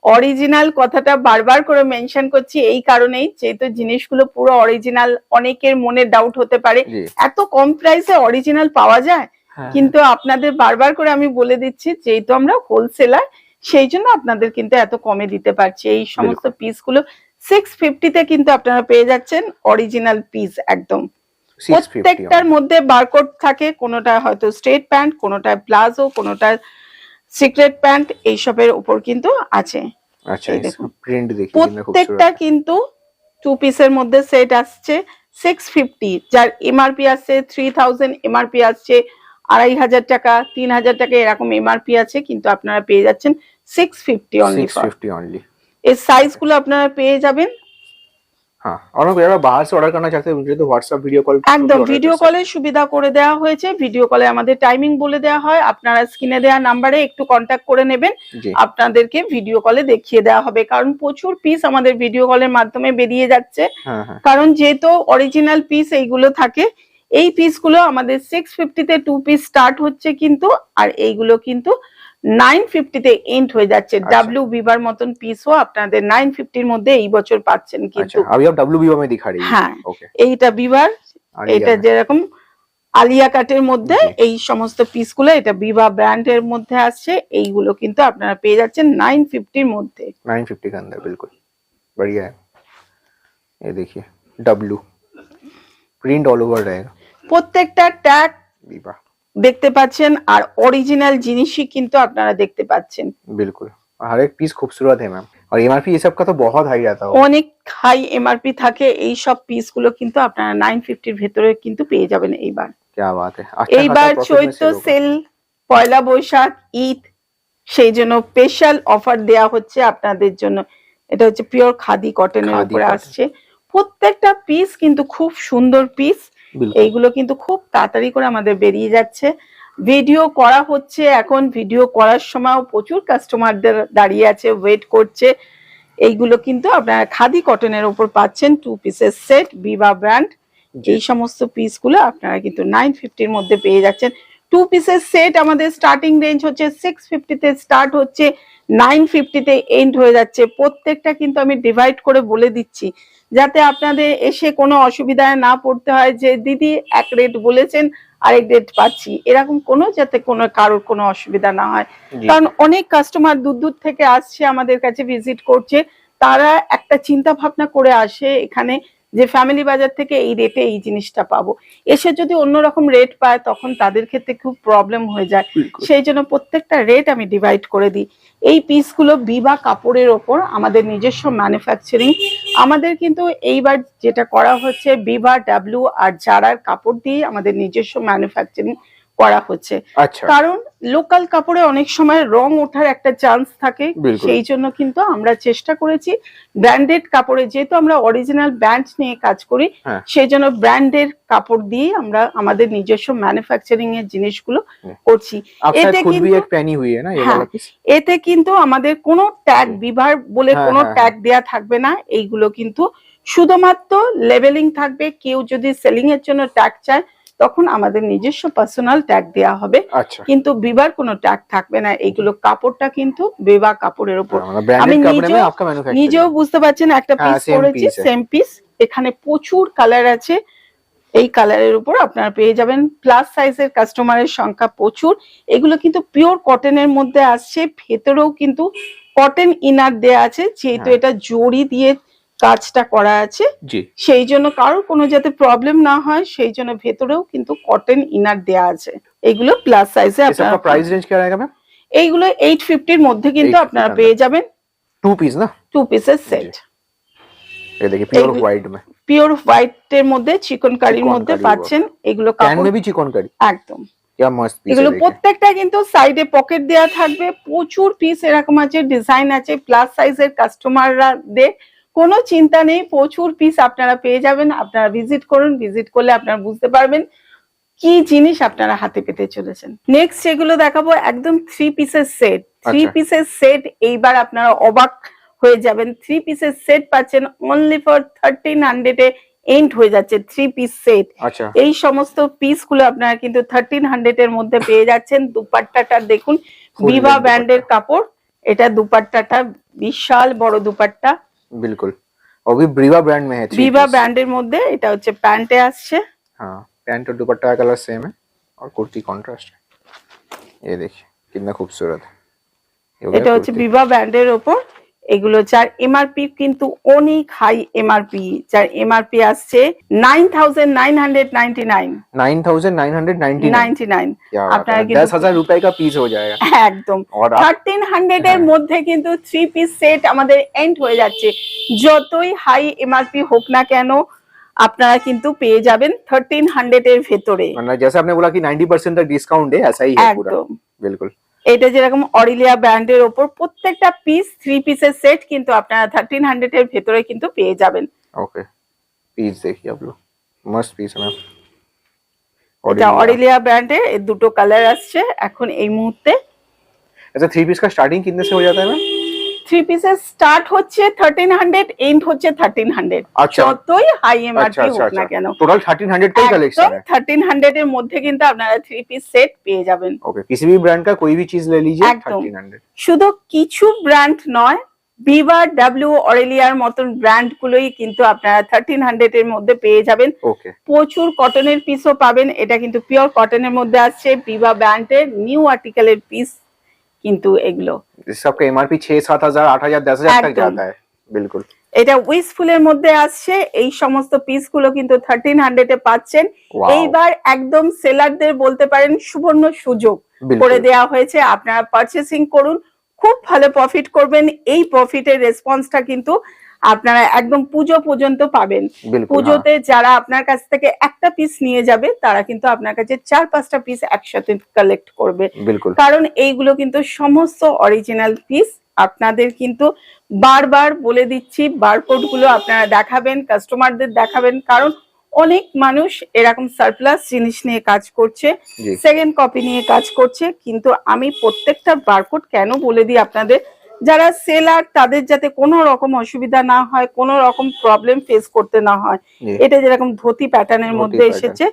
A: অরিজিনাল কথাটা বারবার করে মেনশন করছি এই কারণেই, যেহেতু জিনিসগুলো পুরো অরিজিনাল, অনেকের মনে ডাউট হতে পারে
B: জি
A: এত কম প্রাইসে অরিজিনাল পাওয়া যায়,
B: হ্যাঁ
A: কিন্তু আপনাদের বারবার করে আমি বলে দিচ্ছি যেহেতু আমরা হোলসেলার সেই জন্য আপনাদের কিন্তু এত কমে দিতে পারছি। এই সমস্ত পিসগুলো 650 তে কিন্তু আপনারা পেয়ে যাচ্ছেন অরিজিনাল পিস একদম।
B: 650
A: প্রত্যেকটার মধ্যে বারকোড থাকে, কোনোটা হয়তো স্ট্রেট প্যান্ট, কোনোটা প্লাজো, কোনোটা সিক্রেট প্যান্ট, এইসবের উপর কিন্তু আছে।
B: अच्छा
A: এই
B: इसका
A: দেখুন।
B: प्रिंट देखिए कितना
A: প্রত্যেকটা
B: खूबसूरत
A: কিন্তু 2 পিসের মধ্যে সেট আসছে 650, যার এমআরপি আসছে 3000, এমআরপি আসছে 2,500 টাকা, 3,000 টাকা, এরকম এমআরপি আছে, কিন্তু আপনারা পেয়ে যাচ্ছেন 650 অনলি ফর।
B: 650 ओनली
A: এর সাইজ গুলো আপনারা পেয়ে যাবেন।
B: हाँ और अगर बाहर से ऑर्डर करना चाहते हैं मुझे तो व्हाट्सएप वीडियो कॉल
A: একদম ভিডিও কলের সুবিধা করে দেওয়া হয়েছে, ভিডিও কলে আমাদের টাইমিং বলে দেওয়া হয়, আপনারা স্ক্রিনে দেওয়া নাম্বারে একটু কন্ট্যাক্ট করে নেবেন,
B: जी
A: আপনাদেরকে ভিডিও কলে দেখিয়ে দেওয়া হবে, কারণ প্রচুর পিস আমাদের ভিডিও কলের মাধ্যমে বেরিয়ে যাচ্ছে,
B: हाँ हाँ
A: কারণ যেহেতু অরিজিনাল পিস এইগুলো থাকে। এই পিসগুলো আমাদের 650 তে 2 পিস স্টার্ট হচ্ছে কিন্তু, আর এইগুলো কিন্তু 950 তে এন্ড হয়ে যাচ্ছে।
B: আচ্ছা।
A: ডাব্লিউ বিবার মতন পিসও আপনাদের 950 এর মধ্যে এই বছর পাচ্ছেন কিন্তু।
B: अच्छा अभी आप डब्ल्यू विवा में दिखा रही है
A: हाँ।
B: ओके
A: এইটা বিবার, এটা যেরকম আলিয়া কাটের মধ্যে
B: জি।
A: এই সমস্ত পিসগুলো এটা বিবা ব্র্যান্ডের মধ্যে আসছে, এইগুলো কিন্তু আপনারা পেয়ে যাচ্ছেন 950 এর মধ্যে।
B: 950 के अंदर बिल्कुल बढ़िया है ये देखिए डब्ल्यू प्रिंट ऑल ओवर रहेगा
A: প্রত্যেকটা ট্যাগ
B: विवा
A: দেখতে পাচ্ছেন আর অরিজিনাল জিনিসই কিন্তু আপনারা দেখতে পাচ্ছেন।
B: बिल्कुल हर एक पीस खूबसूरत है मैम और एमआरपी ये सब का तो बहुत हाई रहता होगा
A: অনেক হাই এমআরপি থাকে, এই সব পিসগুলো কিন্তু আপনারা 950 এর ভেতরে কিন্তু পেয়ে যাবেন এইবার।
B: क्या बात है अच्छा
A: এইবার
B: खासा profit में
A: চৈত্র
B: sale होगा।
A: সেল, পয়লা বৈশাখ, ঈদ, সেই জন্য স্পেশাল অফার দেয়া হচ্ছে আপনাদের জন্য। এটা হচ্ছে পিওর খাদি কটনের
B: খাদি
A: উপরে
B: cotton।
A: আসছে, প্রত্যেকটা পিস কিন্তু খুব সুন্দর পিস।
B: बिल्कुल
A: এইগুলো কিন্তু খুব তাড়াতাড়ি করে আমাদের বেরিয়ে যাচ্ছে, ভিডিও করা হচ্ছে এখন, ভিডিও করার সময়ও প্রচুর কাস্টমারদের দাঁড়িয়ে আছে, ওয়েট করছে। এইগুলো কিন্তু আপনারা খাদি কটনের উপর পাচ্ছেন 2 পিসের সেট বিবা ব্র্যান্ড।
B: জি।
A: এই সমস্ত পিসগুলো আপনারা কিন্তু 950 এর মধ্যে পেয়ে যাচ্ছেন। 2 পিসের সেট আমাদের স্টার্টিং রেঞ্জ হচ্ছে 650 তে স্টার্ট হচ্ছে, 950 তে এন্ড হয়ে যাচ্ছে। প্রত্যেকটা কিন্তু আমি ডিভাইড করে বলে দিচ্ছি যাতে আপনাদের এসে কোনো অসুবিধায় না পড়তে হয় যে দিদি এক রেট বলেছেন আরেক রেট পাচ্ছি, এরকম কোনো যাতে কোনো কারোর কোনো অসুবিধা না হয়।
B: জি।
A: কারণ অনেক কাস্টমার দূর দূর থেকে আসছে আমাদের কাছে ভিজিট করছে, তারা একটা চিন্তা ভাবনা করে আসে এখানে যে ফ্যামিলি বাজার থেকে এই রেটে এই জিনিসটা পাবো, এসে যদি অন্যরকম রেট পায় তখন তাদের ক্ষেত্রে খুব প্রবলেম হয়ে যায়। সেই জন্য প্রত্যেকটা রেট আমি ডিভাইড করে দিই। এই পিসগুলো বিবা কাপড়ের ওপর আমাদের নিজস্ব ম্যানুফ্যাকচারিং। আমাদের কিন্তু এইবার যেটা করা হচ্ছে বিবা, ডাব্লিউ আর জারার কাপড় দিয়ে আমাদের নিজস্ব ম্যানুফ্যাকচারিং করা হচ্ছে।
B: আচ্ছা,
A: কারণ লোকাল কাপড়ে অনেক সময় রং ওঠার একটা চান্স থাকে,
B: বিলকুল।
A: সেই জন্য কিন্তু আমরা চেষ্টা করেছি ব্র্যান্ডেড কাপড়ে, যেহেতু আমরা অরিজিনাল ব্র্যান্ড নিয়ে কাজ করি,
B: হ্যাঁ।
A: সেই জন্য ব্র্যান্ডের কাপড় দিয়ে আমরা আমাদের নিজস্ব ম্যানুফ্যাকচারিং এর জিনিসগুলো করছি।
B: आप शायद
A: এতে
B: खुद भी
A: কিন্তু
B: एक पहनी हुई है ना ये
A: হ্যাঁ,
B: वाला पीस?
A: এতে কিন্তু আমাদের কোনো ট্যাগ বিভার বলে
B: হ্যাঁ,
A: কোনো
B: হ্যাঁ,
A: ট্যাগ দেয়া থাকবে না। এইগুলো কিন্তু শুধুমাত্র লেবেলিং থাকবে। কেউ যদি সেলিং এর জন্য ট্যাগ চায় তখন আমাদের নিজস্ব পার্সোনাল ট্যাগ দেয়া হবে,
B: अच्छा,
A: কিন্তু বিবার কোনো ট্যাগ থাকবে না। এইগুলো কাপড়টা কিন্তু বিবা কাপড়ের উপর।
B: मतलब ब्रांडेड
A: আমি
B: कपड़े में
A: নিজেও
B: आपका मैन्युफैक्चरिंग
A: নিজেও বুঝতে পারছেন, একটা
B: হ্যাঁ,
A: পিস
B: same
A: পরেছি,
B: piece है।
A: Same piece. এখানে প্রচুর কালার আছে, এই কালারের উপর আপনারা পেয়ে যাবেন। প্লাস সাইজের কাস্টমারের সংখ্যা প্রচুর। এগুলো কিন্তু পিওর কটনের মধ্যে আসছে, ভেতরেও কিন্তু কটন ইনার দেয়া আছে, যেহেতু
B: হ্যাঁ।
A: এটা জড়ি দিয়ে কাজটা করা আছে,
B: जी,
A: সেই জন্য কারোর কোনো যাতে প্রবলেম না হয় সেই জন্য ভেতরেও কিন্তু কটন ইনার দেয়া আছে। এগুলো প্লাস সাইজে
B: इस
A: আপনারা
B: आपका प्राइस रेंज क्या रहेगा मैम?
A: এইগুলো 850 এর মধ্যে কিন্তু
B: 850
A: আপনারা
B: টাকা।
A: পেয়ে যাবেন।
B: 2 पीस ना?
A: 2 পিসের সেট,
B: ये देखिए प्योर
A: एग-
B: व्हाइट में,
A: পিওর হোয়াইটের মধ্যে চিকন কারির
B: চিকন
A: মধ্যে
B: কারি
A: পাচ্ছেন। এগুলো
B: कैन
A: কাপড়
B: में भी चिकन करी,
A: একদম।
B: क्या मस्त पीस है
A: এগুলো
B: देखिए।
A: প্রত্যেকটা কিন্তু সাইডে পকেট দেওয়া থাকবে। প্রচুর পিস এরকম আছে, ডিজাইন আছে। প্লাস সাইজের কাস্টমাররা দে কোনো চিন্তা নেই, প্রচুর পিস আপনারা পেয়ে যাবেন। আপনারা ভিজিট করুন, ভিজিট করলে আপনারা বুঝতে পারবেন কি জিনিস আপনারা হাতে পেতে চলেছেন। নেক্সট যেগুলো দেখাবো একদম 3 পিসের সেট। 3
B: আচ্ছা।
A: পিসের সেট এইবার আপনারা অবাক হয়ে যাবেন। 3 পিসের সেট পাচ্ছেন অনলি ফর 1300 এ এন্ড হয়ে যাচ্ছে 3 পিস সেট।
B: अच्छा,
A: এই সমস্ত পিস গুলো আপনারা কিন্তু 1300 এর মধ্যে পেয়ে যাচ্ছেন। দুপাট্টাটা দেখুন,
B: Full
A: বিভা
B: length
A: ব্র্যান্ডের কাপড়। এটা দুপাট্টাটা বিশাল বড় দুপাট্টা,
B: बिल्कुल। और भी ब्रीवा ब्रांड में है 3
A: বিভা
B: पीस।
A: ব্র্যান্ডের মধ্যে। এটা হচ্ছে প্যান্টে আসছে।
B: हाँ, पैंट और दुपट्टा का कलर सेम है और कुर्ती कॉन्ट्रास्ट है। ये देखिए कितना खूबसूरत है। ये हो गया
A: এটা হচ্ছে
B: कुर्ती।
A: বিভা ব্র্যান্ডের ওপর। এগুলো যার এমআরপি কিন্তু অনেক হাই এমআরপি, যার এমআরপি আসছে 9999
B: 9,999
A: 99।
B: क्या बात
A: আপনারা
B: है,
A: কিন্তু
B: 10,000 रुपए का पीस हो जाएगा।
A: একদম
B: और आप
A: 1300 এর
B: হ্যাঁ।
A: মধ্যে কিন্তু 3 পিস সেট আমাদের এন্ড হয়ে যাচ্ছে। যতই হাই এমআরপি হোক না কেন আপনারা কিন্তু পেয়ে যাবেন 1300 এর ভেতরে।
B: मतलब जैसे आपने बोला कि 90% तक डिस्काउंट है, ऐसा ही है पूरा।
A: একদম।
B: बिल्कुल।
A: এটা যেরকম অরিলিয়া ব্র্যান্ডের ওপর প্রত্যেকটা পিস 3 পিসের সেট কিন্তু আপনারা 1300 এর ভেতরে কিন্তু পেয়ে যাবেন।
B: ओके, पीस देखिए आप लोग, मस्त पीस है मैम।
A: এটা অরিলিয়া ব্র্যান্ডের দুটো কালার আসছে এখন এই মুহূর্তে।
B: अच्छा, 3 पीस का स्टार्टिंग कितने से हो जाता है मैम?
A: 3 পিসের স্টার্ট হচ্ছে 1300, এন্ড হচ্ছে 1300।
B: আচ্ছা।
A: যতই হাই
B: अच्छा
A: এমআরপি
B: अच्छा
A: হোক না
B: अच्छा,
A: কেন
B: टोटल 1300 का ही
A: একদম
B: कलेक्शन है।
A: 1300 এর মধ্যে কিন্তু আপনারা 3 পিস সেট পেয়ে যাবেন।
B: ओके, किसी भी ब्रांड का कोई भी चीज ले लीजिए
A: एकदम।
B: 1300।
A: শুধু কিছু ব্র্যান্ড নয়, বিভা, ডাব্লিউ, অরেলিয়ার মতন ব্র্যান্ড গুলোই কিন্তু আপনারা 1300 এর মধ্যে পেয়ে যাবেন।
B: ओके,
A: প্রচুর কটনের পিসও পাবেন। এটা কিন্তু পিওর কটনের মধ্যে আসছে, বিভা ব্র্যান্ডের নিউ আর্টিকেলের পিস কিন্তু এগুলো।
B: इस सबका एमआरपी 6-7 हजार, 8 हजार, 10 हजार तक
A: एकदम।
B: जाता है। बिल्कुल।
A: এটা উইসফুলের মধ্যে আসছে। এই সমস্ত পিসগুলো কিন্তু 1300 এ পাচ্ছেন।
B: Wow।
A: এইবার একদম সেলারদের বলতে পারেন সুবর্ণ সুযোগ
B: बिल्कुल।
A: করে দেওয়া হয়েছে। আপনারা পারচেসিং করুন, খুব ভালো প্রফিট করবেন। এই প্রফিটের রেসপন্সটা কিন্তু আপনারা একদম পুজো পর্যন্ত পাবেন।
B: बिल्कुल,
A: পুজোতে যারা আপনার কাছ থেকে একটা পিস নিয়ে যাবে তারা কিন্তু আপনার কাছে 4-5টা পিস একসাথে কালেক্ট করবে।
B: हाँ, बिल्कुल।
A: কারণ এইগুলো কিন্তু সমস্ত অরিজিনাল পিস। আপনাদের কিন্তু বারবার বলে দিচ্ছি, বারকোড গুলো আপনারা দেখাবেন, কাস্টমারদের দেখাবেন, কারণ অনেক মানুষ এরকম সারপ্লাস জিনিস নিয়ে কাজ করছে,
B: জি।
A: সেকেন্ড কপি নিয়ে কাজ করছে। কিন্তু আমি প্রত্যেকটা বারকোড কেন বলে দিই আপনাদের, যারা সেলার তাদের যাতে কোনো রকম অসুবিধা না হয়, কোনো রকম প্রবলেম ফেস করতে না হয়।
B: জি।
A: এটা যেরকম ধুতি প্যাটার্নের
B: ধুতি
A: মধ্যে
B: pattern।
A: এসেছে,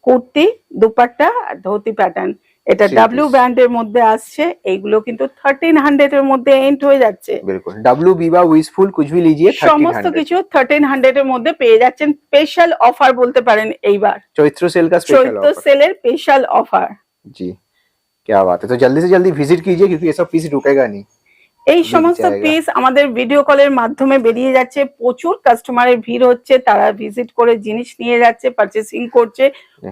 A: কুর্তি, দুপাট্টা আর ধুতি প্যাটার্ন। এটা
B: Three
A: ডাব্লিউ
B: piece।
A: ব্র্যান্ডের মধ্যে আসছে। এইগুলো কিন্তু 1300 এর মধ্যে এন্ড হয়ে যাচ্ছে।
B: बिल्कुल, डब्ल्यू बीबा विसफुल कुछ भी लीजिए
A: সমস্ত
B: 1300।
A: কিছু 1300 এর মধ্যে পেয়ে যাচ্ছেন। স্পেশাল অফার বলতে পারেন এইবার,
B: चैत्र सेल का स्पेशल
A: চৈত্র
B: ऑफर।
A: সেলের স্পেশাল অফার।
B: जी, क्या बात है। तो जल्दी से जल्दी विजिट कीजिए क्योंकि ये सब पीस रुकेगा नहीं।
A: এই
B: Big
A: সমস্ত
B: জায়গা।
A: পিস আমাদের ভিডিও কলের মাধ্যমে বেরিয়ে যাচ্ছে, প্রচুর কাস্টমারের ভিড় হচ্ছে, তারা ভিজিট করে জিনিস নিয়ে যাচ্ছে, পারচেসিং করছে,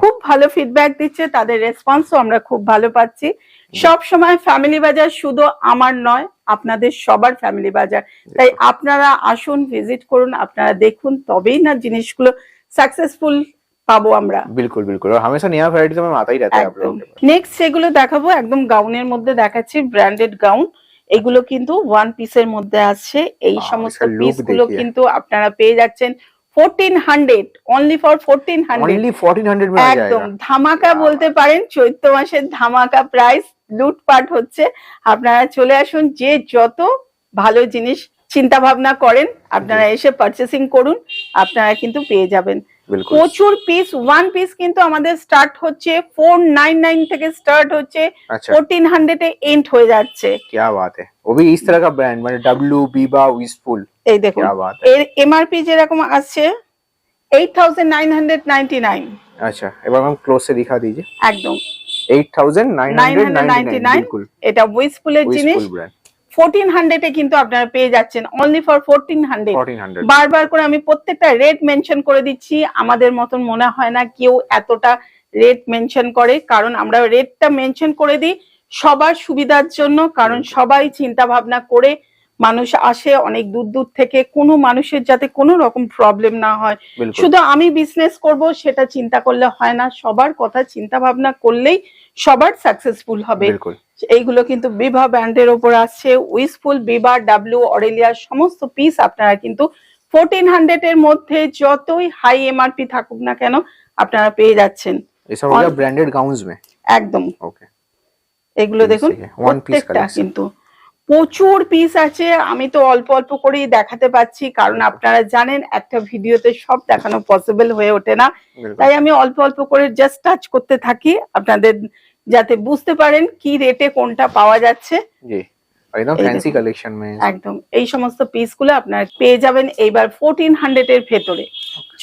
A: খুব ভালো ফিডব্যাক দিচ্ছে, তাদের রেসপন্সও আমরা খুব ভালো পাচ্ছি। সব সময় ফ্যামিলি বাজার শুধু আমার নয়, আপনাদের সবার ফ্যামিলি বাজার, তাই আপনারা আসুন, ভিজিট করুন, আপনারা দেখুন, তবেই না জিনিসগুলো সাকসেসফুল পাবো আমরা।
B: बिल्कुल बिल्कुल, और हमेशा नया वैरायटी तो मैम आता ही रहता है आप
A: একদম।
B: लोगों के पास।
A: নেক্সট যেগুলো দেখাবো একদম গাউনের মধ্যে দেখাচ্ছি, ব্র্যান্ডেড গাউন। এগুলো কিন্তু ওয়ান পিসের মধ্যে আছে। এই
B: Wow,
A: সমস্ত
B: इसका look
A: পিস গুলো
B: देखिए।
A: কিন্তু আপনারা পেয়ে যাচ্ছেন 1400, অনলি ফর 1400।
B: Only 1400 में आ
A: একদম
B: जाएगा।
A: ধামাকা
B: क्या
A: বলতে পারেন, চৈত্র মাসের ধামাকা প্রাইস, লুটপাট হচ্ছে। আপনারা চলে আসুন, যে যত ভালো জিনিস চিন্তা ভাবনা করেন আপনারা এসে পারচেসিং করুন, আপনারা কিন্তু পেয়ে যাবেন।
B: बिल्कुल।
A: প্রচুর পিস, ওয়ান পিস কিন্তু আমাদের স্টার্ট হচ্ছে 499 থেকে স্টার্ট হচ্ছে,
B: अच्छा
A: 1400 এ এন্ড হয়ে যাচ্ছে।
B: क्या बात है, वो भी इस तरह का ब्रांड, मैंने डब्लू बीबा विस्फुल।
A: এই দেখুন,
B: क्या बात है।
A: এর এমআরপি যেরকম আসছে 8999।
B: अच्छा एक बार मैम क्लोज से दिखा दीजिए।
A: একদম
B: 8999 बिल्कुल।
A: এটা উইসফুলের জিনিস।
B: विस्फुल ब्रांड
A: 1400 এ কিন্তু আপনারা পেয়ে যাচ্ছেন, অনলি ফর 1400।
B: 1400।
A: বারবার করে আমি প্রত্যেকটা রেট মেনশন করে দিচ্ছি, আমাদের মতন মনে হয় না কেউ এতটা রেট মেনশন করে, কারণ আমরা রেটটা মেনশন করে দিই সবার সুবিধার জন্য, কারণ সবাই চিন্তা ভাবনা করে মানুষ আসে অনেক দূর দূর থেকে, কোনো মানুষের যাতে কোনো রকম প্রবলেম না হয়।
B: बिल्कुल
A: শুধু আমি বিজনেস করব সেটা চিন্তা করলে হয় না, সবার কথা চিন্তা ভাবনা করলেই সবার সাকসেসফুল হবে।
B: बिल्कुल।
A: এইগুলো কিন্তু বিভা ব্র্যান্ডের ওপর আসছে, উইসফুল, বিভা, ডাব্লিউ, অরেলিয়া সমস্ত পিস আপনারা কিন্তু 1400 এর মধ্যে যতই হাই এমআরপি থাকুক না কেন আপনারা পেয়ে যাচ্ছেন।
B: ये सब हो गया ब्रांडेड गाउन्स में।
A: একদম
B: ओके
A: এগুলো দেখুন,
B: ওয়ান পিস
A: প্রত্যেকটা কিন্তু প্রচুর পিস আছে। আমি তো অল্প অল্প করেই দেখাতে পাচ্ছি, কারণ আপনারা জানেন একটা ভিডিওতে সব দেখানো পসিবল হয়ে ওঠে না, তাই আমি অল্প অল্প করে জাস্ট টাচ করতে থাকি আপনাদের, যাতে বুঝতে পারেন কি রেটে কোনটা পাওয়া যাচ্ছে।
B: जी, और एकदम
A: এই
B: फैंसी
A: দেখুন।
B: कलेक्शन में।
A: একদম এই সমস্ত পিসগুলো আপনারা পেয়ে যাবেন এইবার 1400 এর ভেতরে,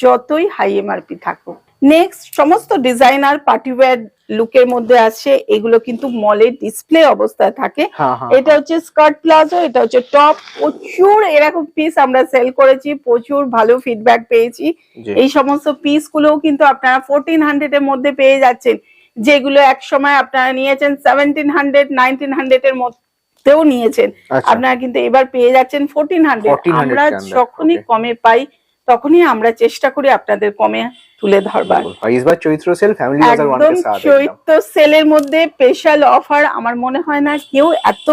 A: যতই হাই এমআরপি থাকুক। নেক্সট সমস্ত ডিজাইনার পার্টিওয়্যার লুকের মধ্যে আছে, এগুলো কিন্তু মলে ডিসপ্লে অবস্থায় থাকে।
B: हाँ हाँ
A: এটা হচ্ছে স্কার্ট প্লাজো, এটা হচ্ছে টপ, প্রচুর এরকম পিস আমরা সেল করেছি, প্রচুর ভালো ফিডব্যাক পেয়েছি।
B: जी
A: এই সমস্ত পিস গুলোও কিন্তু আপনারা 1400 এর মধ্যে পেয়ে যাচ্ছেন, যেগুলো এক সময় আপনারা নিয়েছেন 1700, 1900 এর মধ্যেও নিয়েছেন,
B: अच्छा
A: আপনারা কিন্তু এবার পেয়ে যাচ্ছেন 1400।
B: 1400
A: আমরা
B: के अंदर,
A: যখনই
B: okay।
A: কমে পাই তখনই আমরা চেষ্টা করি আপনাদের কমে তুলে ধরবার।
B: बिल्कुल। और इस बार चैत्र सेल फैमिली बाजार वन
A: একদম
B: के साथ एकदम।
A: চৈত্র সেলের মধ্যে স্পেশাল অফার, আমার মনে হয় না কেউ এত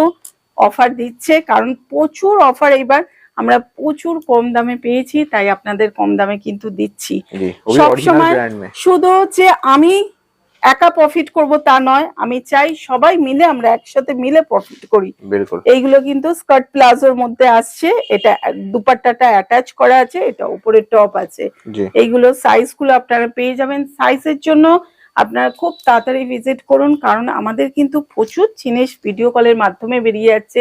A: অফার দিচ্ছে, কারণ প্রচুর অফার এইবার আমরা প্রচুর কম দামে পেয়েছি, তাই আপনাদের কম দামে কিন্তু দিচ্ছি।
B: जी वो भी
A: সব
B: ओरिजिनल
A: সময়
B: ब्रांड में।
A: শুধু যে আমি একা প্রফিট করব তা নয়, আমি চাই সবাই মিলে আমরা একসাথে মিলে প্রফিট করি।
B: बिल्कुल
A: এইগুলো কিন্তু স্কার্ট প্লাজোর মধ্যে আসছে, এটা দুপাট্টাটা অ্যাটাচ করা আছে, এটা উপরে টপ আছে।
B: जी
A: এইগুলো সাইজ গুলো আপনারা পেয়ে যাবেন। সাইজের জন্য আপনারা খুব তাড়াতাড়ি ভিজিট করুন, কারণ আমাদের কিন্তু প্রচুর জিনিস ভিডিও কলের মাধ্যমে বেরিয়ে যাচ্ছে,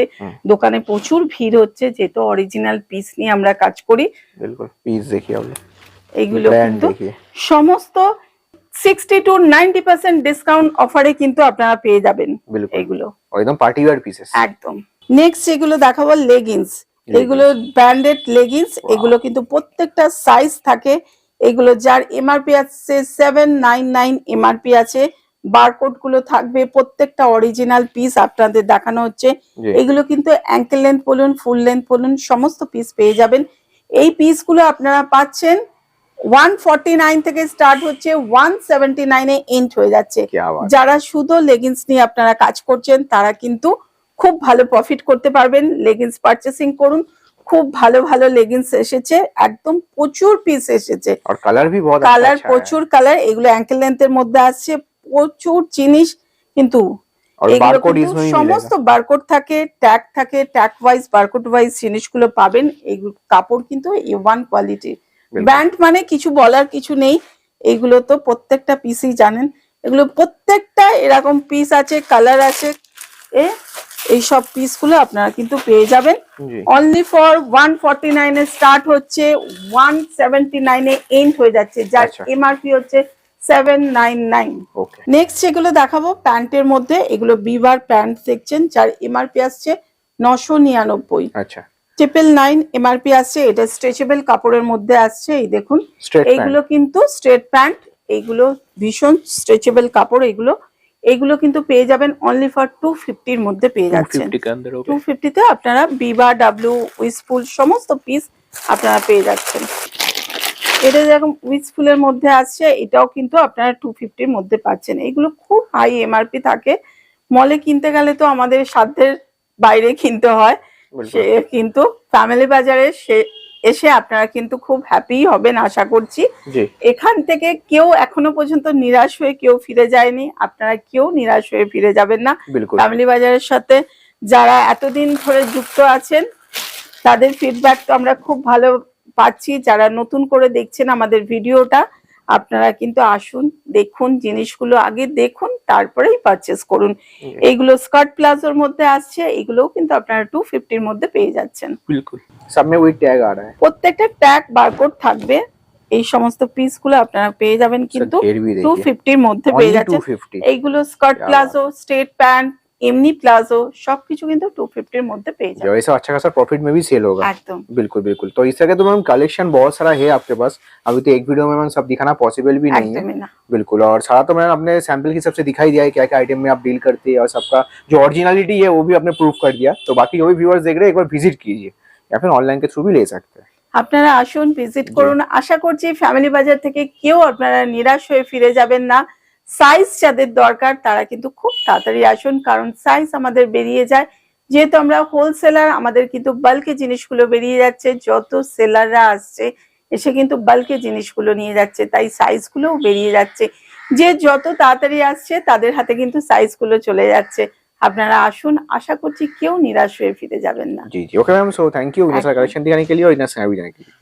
A: দোকানে প্রচুর ভিড় হচ্ছে, যেহেতু অরিজিনাল পিস নিয়ে আমরা কাজ করি।
B: बिल्कुल पीस देखिए आप लोग,
A: এইগুলো
B: ब्रांड
A: কিন্তু
B: देखिए।
A: সমস্ত 60 to 90% ডিসকাউন্ট অফারে কিন্তু আপনারা পেয়ে যাবেন
B: बिल्कुल
A: এইগুলো।
B: और एकदम पार्टी वेयर पीसेस।
A: একদম নেক্সট যেগুলো দেখাবো লেগিংস, এগুলো ব্র্যান্ডেড লেগিংস, এগুলো কিন্তু প্রত্যেকটা সাইজ থাকে। এগুলো যার এমআরপি আছে 799 এমআরপি আছে, বারকোড গুলো থাকবে, প্রত্যেকটা অরিজিনাল পিস আপনাদের দেখানো হচ্ছে।
B: जी
A: এগুলো কিন্তু অ্যাঙ্কেল লেন্থ বলুন, ফুল লেন্থ বলুন, সমস্ত পিস পেয়ে যাবেন। এই পিস গুলো আপনারা পাচ্ছেন 149 থেকে স্টার্ট হচ্ছে, 179 এ এন্ড হয়ে যাচ্ছে।
B: क्या बात।
A: যারা শুধু লেগিংস নিয়ে আপনারা কাজ করছেন তারা কিন্তু খুব ভালো প্রফিট করতে পারবেন। লেগিংস পারচেসিং করুন, খুব ভালো ভালো লেগিংস এসেছে, একদম প্রচুর পিস এসেছে,
B: और कलर भी बहुत
A: কালার
B: अच्छा है।
A: প্রচুর কালার। এগুলো অ্যাঙ্কেল লেন্থের মধ্যে আসছে, প্রচুর জিনিস কিন্তু
B: और
A: এগুলো
B: बारकोड
A: কিন্তু
B: इसमें ही
A: সমস্ত
B: मिलेगा।
A: বারকোড থাকে, ট্যাগ ওয়াইজ, বারকোড ওয়াইজ জিনিসগুলো পাবেন। এই কাপড় কিন্তু A1 কোয়ালিটি, ব্র্যান্ড মানে কিছু বলার কিছু নেই। এইগুলো তো প্রত্যেকটা পিসই জানেন, এগুলো প্রত্যেকটা এরকম পিস আছে, কালার আছে। এই সব পিসগুলো আপনারা কিন্তু পেয়ে যাবেন
B: जी
A: অনলি ফর 149 এ স্টার্ট হচ্ছে, 179 এ এন্ড হয়ে যাচ্ছে, যার
B: আচ্ছা।
A: এমআরপি হচ্ছে 799।
B: ओके
A: নেক্সট যেগুলো দেখাবো প্যান্টের মধ্যে, এগুলো বিভার প্যান্ট দেখছেন, যার এমআরপি আসছে 999
B: আচ্ছা
A: 999 এমআরপি আসছে। এটা স্ট্রেচেবল কাপড়ের মধ্যে আসছে। এই দেখুন
B: স্ট্রেট
A: এইগুলো কিন্তু স্ট্রেট প্যান্ট, এইগুলো ভীষণ স্ট্রেচেবল কাপড়। এইগুলো কিন্তু পেয়ে যাবেন অনলি ফর 250 এর মধ্যে পেয়ে যাচ্ছেন।
B: 250 के अंदर हो गए
A: 250 তে আপনারা বিবা ডাব্লিউ উইসফুল সমস্ত পিস আপনারা পেয়ে যাচ্ছেন। এটা যেরকম উইসফুলের মধ্যে আসছে, এটাও কিন্তু আপনারা 250 এর মধ্যে পাচ্ছেন। এগুলো খুব হাই এমআরপি থাকে, মলে কিনতে গেলে তো আমাদের সাধ্যের বাইরে কিনতে হয়। সে কিন্তু ফ্যামিলি বাজারে এসে আপনারা কিন্তু খুব হ্যাপি হবেন আশা করছি।
B: জি
A: এখান থেকে কেউ এখনো পর্যন্ত নিরাশ হয়ে কেউ ফিরে যায়নি, আপনারা কেউ নিরাশ হয়ে ফিরে যাবেন না।
B: बिल्कुल
A: ফ্যামিলি বাজারের সাথে যারা এতদিন ধরে যুক্ত আছেন তাদের ফিডব্যাক তো আমরা খুব ভালো পাচ্ছি। যারা নতুন করে দেখছেন আমাদের ভিডিওটা, আপনারা কিন্তু আসুন, দেখুন জিনিসগুলো, আগে দেখুন তারপরেই পারচেস করুন। এইগুলো স্কার্ট প্লাজোর মধ্যে আসছে, এগুলোও কিন্তু আপনারা 250 এর মধ্যে পেয়ে যাচ্ছেন।
B: बिल्कुल सब में वही टैग आ रहा है
A: প্রত্যেকটা ট্যাগ বারকোড থাকবে। এই সমস্ত পিসগুলো আপনারা পেয়ে যাবেন কিন্তু
B: घेर भी देखिए
A: 250 এর মধ্যে পেয়ে
B: only
A: যাচ্ছেন।
B: 250
A: এইগুলো স্কার্ট
B: क्या
A: প্লাজো, স্ট্রেট প্যান্ট, এমনি প্লাজো সবকিছু কিন্তু 250 এর মধ্যে পেয়ে
B: जो
A: যাবেন
B: ऐसा अच्छा खासा प्रॉफिट में भी सेल होगा
A: একদম।
B: बिल्कुल बिल्कुल। तो इस तरह के तो मैम कलेक्शन बहुत सारा है आपके पास, अभी तो एक वीडियो में मैम सब दिखाना पॉसिबल भी नहीं है
A: একদমই না।
B: बिल्कुल। और सारा तो मैंने अपने सैंपल के हिसाब से दिखाई दिया है क्या क्या आइटम में आप डील करते हैं, और सबका जो ओरिजिनलिटी है वो भी आपने प्रूव कर दिया। तो बाकी जो भी व्यूअर्स देख रहे हैं एक बार विजिट कीजिए या फिर ऑनलाइन के थ्रू भी ले सकते हैं।
A: আপনারা আসুন, ভিজিট করুন। আশা করছি ফ্যামিলি বাজার থেকে কেউ আপনারা নিরাশ হয়ে ফিরে যাবেন না। সাইজ যাদের দরকার তারা কিন্তু খুব তাড়াতাড়ি আসুন, কারণ সাইজ আমাদের বেরিয়ে যায়। যেহেতু আমরা হোলসেলার, আমাদের কিন্তু বাল্কে জিনিসগুলো বেরিয়ে যাচ্ছে। যত সেলাররা আসছে এসে কিন্তু বাল্কে জিনিসগুলো নিয়ে যাচ্ছে, তাই সাইজগুলোও বেরিয়ে যাচ্ছে। যে যত তাড়াতাড়ি আসছে তাদের হাতে কিন্তু সাইজগুলো চলে যাচ্ছে। আপনারা আসুন, আশা করছি কেউ নিরাশ হয়ে ফিরে যাবেন না।
B: जी जी okay ma'am, so thank you इतना सारा कलेक्शन दिखाने के लिए और इतना समय भी देने के लिए।